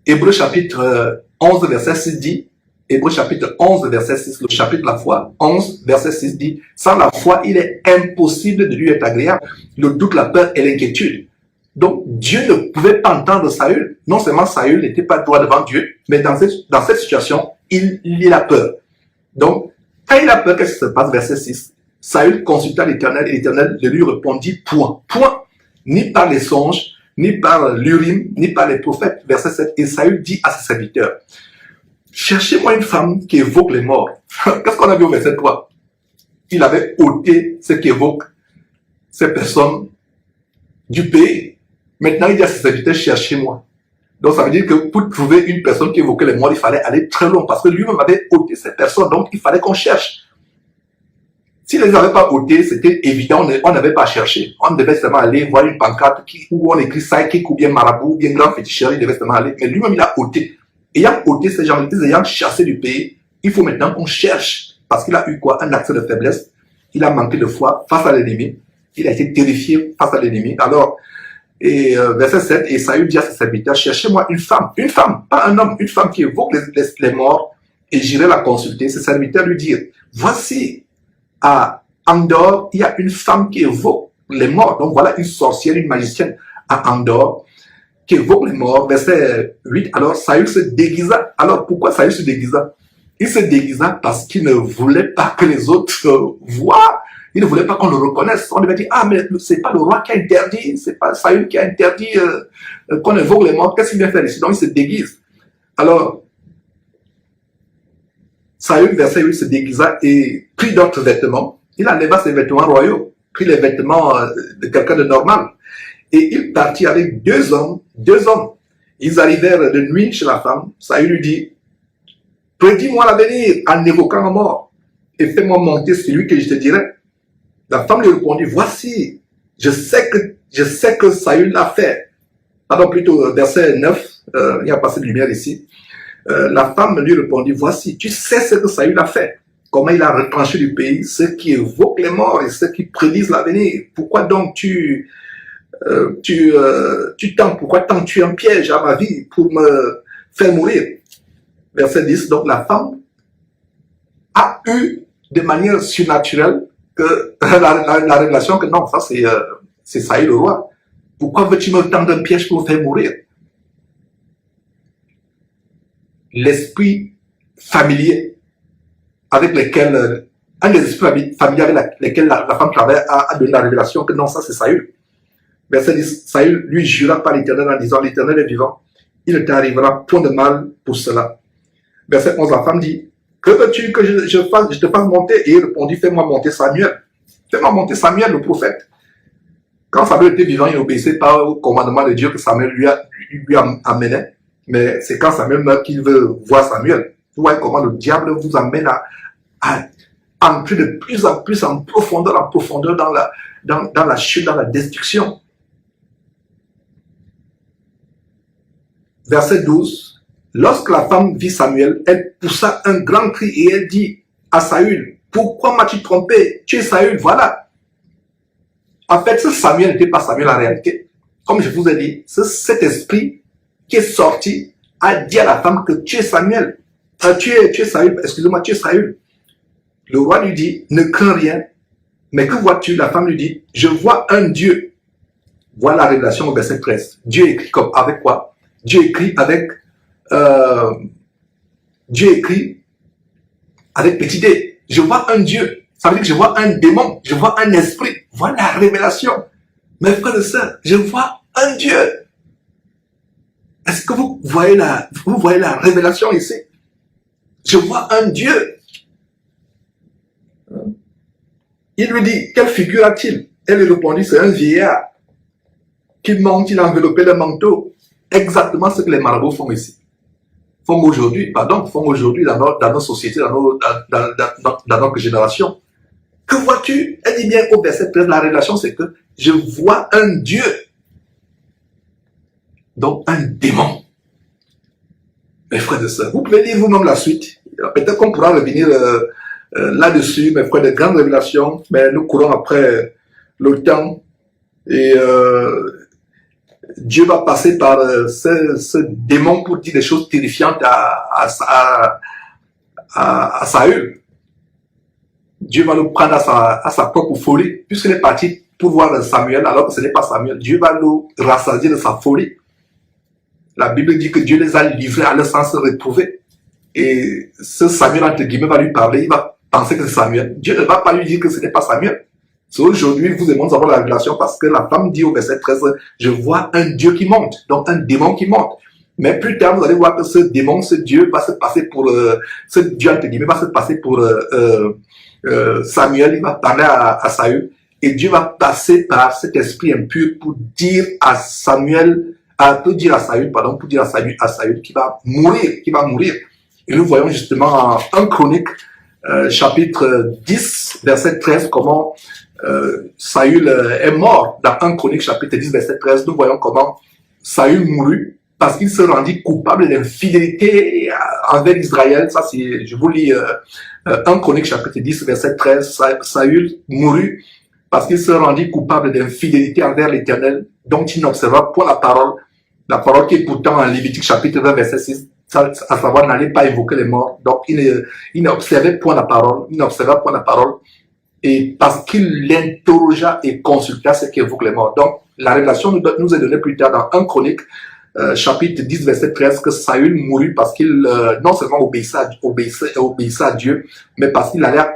Hébreu chapitre 11, verset 6 dit, Hébreu chapitre 11, verset 6, le chapitre de la foi, 11, verset 6 dit, sans la foi, il est impossible de lui être agréable, le doute, la peur et l'inquiétude. Donc, Dieu ne pouvait pas entendre Saül. Non seulement Saül n'était pas droit devant Dieu, mais dans cette situation, il a peur. Donc, quand il a peur, qu'est-ce qui se passe? Verset 6. Saül consulta l'Éternel et l'Éternel lui répondit, point. Ni par les songes, ni par l'Urim, ni par les prophètes. Verset 7. Et Saül dit à ses serviteurs, cherchez-moi une femme qui évoque les morts. Qu'est-ce qu'on a vu au verset 3? Il avait ôté ce qui évoque ces personnes du pays. Maintenant, il dit à ses serviteurs, cherchez-moi. Donc, ça veut dire que pour trouver une personne qui évoquait les morts, il fallait aller très loin parce que lui-même avait ôté ces personnes. Donc, il fallait qu'on cherche. S'il ne les avait pas ôtés, c'était évident, on n'avait pas cherché. On devait seulement aller voir une pancarte où on écrit psychique ou bien marabout ou bien grand féticheur, il devait seulement aller. Mais lui-même, il a ôté. Ayant ôté ces gens, ayant chassé du pays, il faut maintenant qu'on cherche. Parce qu'il a eu quoi? Un accès de faiblesse. Il a manqué de foi face à l'ennemi. Il a été terrifié face à l'ennemi. Alors, verset 7, et Saül dit à ses serviteurs, cherchez-moi une femme, pas un homme, une femme qui évoque les morts, et j'irai la consulter. Ses serviteurs lui dirent, voici, à Andorre, il y a une femme qui évoque les morts. Donc voilà une sorcière, une magicienne à Andorre, qui évoque les morts. Verset 8, alors Saül se déguisa. Alors pourquoi Saül se déguisa? Il se déguisa parce qu'il ne voulait pas que les autres voient. Il ne voulait pas qu'on le reconnaisse. On devait dire, ah, mais c'est pas le roi qui a interdit, c'est pas Saül qui a interdit qu'on évoque les morts. Qu'est-ce qu'il vient faire ici? Donc il se déguise. Alors, Saül, verset 8, se déguisa et prit d'autres vêtements. Il enleva ses vêtements royaux, prit les vêtements de quelqu'un de normal. Et il partit avec deux hommes. Ils arrivèrent de nuit chez la femme. Saül lui dit, prédis-moi l'avenir en évoquant la mort et fais-moi monter celui que je te dirai. La femme lui répondit, voici, je sais que Saül l'a fait. Pardon, plutôt, verset 9, il y a passé de lumière ici. La femme lui répondit, voici, tu sais ce que Saül a fait. Comment il a retranché du pays ceux qui évoquent les morts et ceux qui prédisent l'avenir. Pourquoi donc tu tentes, pourquoi tentes-tu un piège à ma vie pour me faire mourir? Verset 10, donc la femme a eu de manière surnaturelle que la révélation que non, ça c'est Saül le roi. Pourquoi veux-tu me tendre un piège pour me faire mourir? L'esprit familier avec lequel, un des esprits familiers avec lesquels la femme travaille a donné la révélation que non, ça c'est Saül. Verset 10, Saül lui jura par l'Éternel en disant, l'Éternel est vivant, il ne t'arrivera point de mal pour cela. Verset 11, la femme dit, que veux-tu que je te fasse monter? Et il répondit, fais-moi monter Samuel. Fais-moi monter Samuel, le prophète. Quand Samuel était vivant, il n'obéissait pas au commandement de Dieu que Samuel lui amenait. Mais c'est quand Samuel meurt qu'il veut voir Samuel. Vous voyez comment le diable vous amène à entrer de plus en plus en profondeur dans la chute, dans la destruction. Verset 12. Lorsque la femme vit Samuel, elle poussa un grand cri et elle dit à Saül, pourquoi m'as-tu trompé? Tu es Saül, voilà. En fait, ce Samuel n'était pas Samuel en réalité. Comme je vous ai dit, c'est cet esprit qui est sorti a dit à la femme que tu es Samuel. Tu es Saül, excusez-moi, tu es Saül. Le roi lui dit, ne crains rien. Mais que vois-tu? La femme lui dit, je vois un Dieu. Voilà la révélation au verset 13. Dieu écrit comme, avec quoi? Dieu écrit avec petit d. Je vois un Dieu. Ça veut dire que je vois un démon. Je vois un esprit. Voilà la révélation. Mes frères et sœurs, je vois un Dieu. Est-ce que vous voyez la révélation ici? Je vois un Dieu. Il lui dit, quelle figure a-t-il? Elle lui répondit, c'est un vieillard qui monte, il a enveloppé le manteau. Exactement ce que les marabouts font ici. Font aujourd'hui dans nos sociétés, dans notre génération. Que vois-tu? Elle dit bien au verset 13, la révélation c'est que je vois un Dieu. Donc un démon. Mes frères et sœurs, vous pouvez lire vous-même la suite. Peut-être qu'on pourra revenir là-dessus, mes frères, de grandes révélations, mais nous courons après le temps. Et Dieu va passer par ce démon pour dire des choses terrifiantes à Saül. Dieu va le prendre à sa propre folie, puisqu'il est parti pour voir Samuel, alors que ce n'est pas Samuel. Dieu va le rassasier de sa folie. La Bible dit que Dieu les a livrés à leur sens retrouvé. Et ce Samuel, entre guillemets, va lui parler, il va penser que c'est Samuel. Dieu ne va pas lui dire que ce n'est pas Samuel. C'est aujourd'hui, vous et moi, nous avons la révélation parce que la femme dit au verset 13, je vois un Dieu qui monte, donc un démon qui monte. Mais plus tard, vous allez voir que ce démon, ce Dieu va se passer pour, ce Dieu, entre guillemets, va se passer pour Samuel, il va parler à Saül, et Dieu va passer par cet esprit impur pour dire à Samuel, pour dire à Saül qu'il va mourir. Et nous voyons justement en 1 Chronique, chapitre 10, verset 13, comment Saül est mort. Dans 1 Chronique, chapitre 10, verset 13, nous voyons comment Saül mourut parce qu'il se rendit coupable d'infidélité envers Israël. Ça, c'est, je vous lis 1 Chronique, chapitre 10, verset 13. Saül mourut parce qu'il se rendit coupable d'infidélité envers l'Éternel, dont il n'observa point la parole qui est pourtant en Lévitique, chapitre 20, verset 6, à savoir n'allez pas évoquer les morts. Donc, il n'observait point la parole, et parce qu'il l'interrogea et consulta ce qui évoque les morts. Donc, la révélation nous est donnée plus tard dans 1 Chronique, chapitre 10, verset 13, que Saül mourut parce qu'il non seulement obéissait à Dieu, mais parce qu'il allait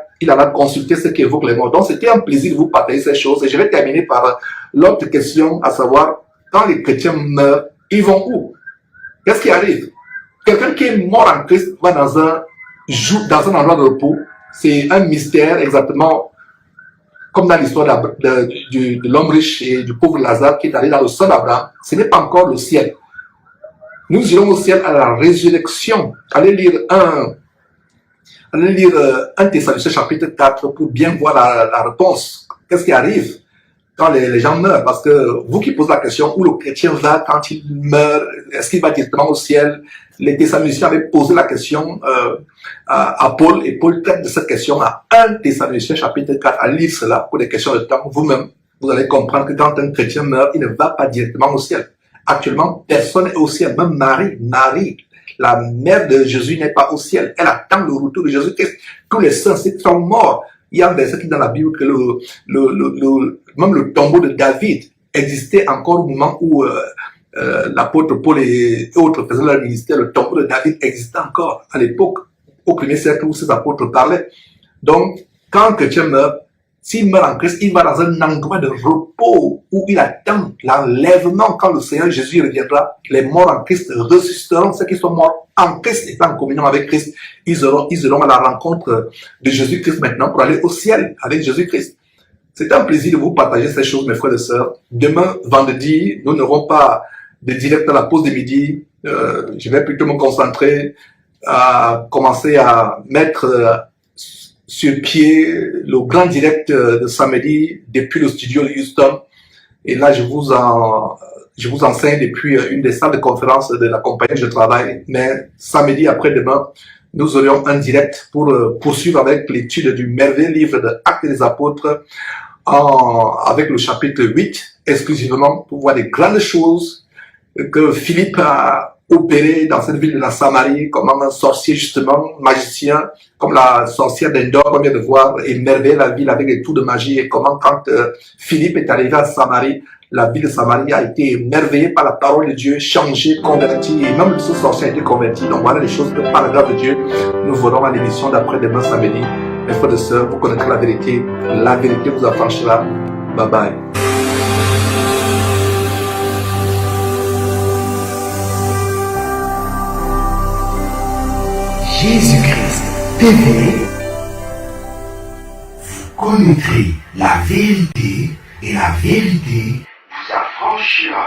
consulter ce qui évoque les morts. Donc, c'était un plaisir de vous partager ces choses. Et je vais terminer par l'autre question, à savoir, quand les chrétiens meurent, ils vont où? Qu'est-ce qui arrive? Quelqu'un qui est mort en Christ va dans un endroit de repos. C'est un mystère, exactement comme dans l'histoire de l'homme riche et du pauvre Lazare qui est allé dans le sein d'Abraham. Ce n'est pas encore le ciel. Nous irons au ciel à la résurrection. Allez lire 1 Thessaloniciens chapitre 4 pour bien voir la réponse. Qu'est-ce qui arrive quand les gens meurent? Parce que vous qui posez la question, où le chrétien va quand il meurt, est-ce qu'il va directement au ciel? Les Thessaloniciens avaient posé la question à Paul, et Paul traite de cette question à 1 Thessaloniciens chapitre 4, à lire cela pour des questions de temps. Vous-même, vous allez comprendre que quand un chrétien meurt, il ne va pas directement au ciel. Actuellement, personne n'est au ciel. Même Marie, la mère de Jésus, n'est pas au ciel. Elle attend le retour de Jésus-Christ. Tous les saints sont morts. Il y a un verset qui dit dans la Bible que même le tombeau de David existait encore au moment où l'apôtre Paul et autres faisaient leur ministère. Le tombeau de David existait encore à l'époque, au premier siècle où ces apôtres parlaient. Donc, quand un chrétien meurt, s'il meurt en Christ, il va dans un endroit de repos où il attend l'enlèvement. Quand le Seigneur Jésus reviendra, les morts en Christ ressusciteront. Ceux qui sont morts en Christ et en communion avec Christ, ils auront à la rencontre de Jésus-Christ maintenant pour aller au ciel avec Jésus-Christ. C'est un plaisir de vous partager ces choses, mes frères et sœurs. Demain, vendredi, nous n'aurons pas de direct à la pause de midi. Je vais plutôt me concentrer à commencer à mettre sur pied le grand direct de samedi depuis le studio de Houston. Et là, je vous enseigne depuis une des salles de conférence de la compagnie où je travaille. Mais samedi après-demain, nous aurions un direct pour poursuivre avec l'étude du merveilleux livre de Actes des Apôtres avec le chapitre 8, exclusivement pour voir des grandes choses que Philippe a opéré dans cette ville de la Samarie, comme un sorcier justement, magicien, comme la sorcière d'Endor qu'on vient de voir, émerveiller la ville avec des tours de magie, et comment quand Philippe est arrivé à Samarie, la ville de Samarie a été émerveillée par la parole de Dieu, changée, convertie, et même ce sorcier a été converti. Donc voilà les choses que par la grâce de Dieu, nous verrons à l'émission d'après-demain samedi. Mes frères et sœurs, vous connaîtrez la vérité vous affranchira. Bye bye. Jésus-Christ TV, vous connaîtrez la vérité et la vérité vous affranchira.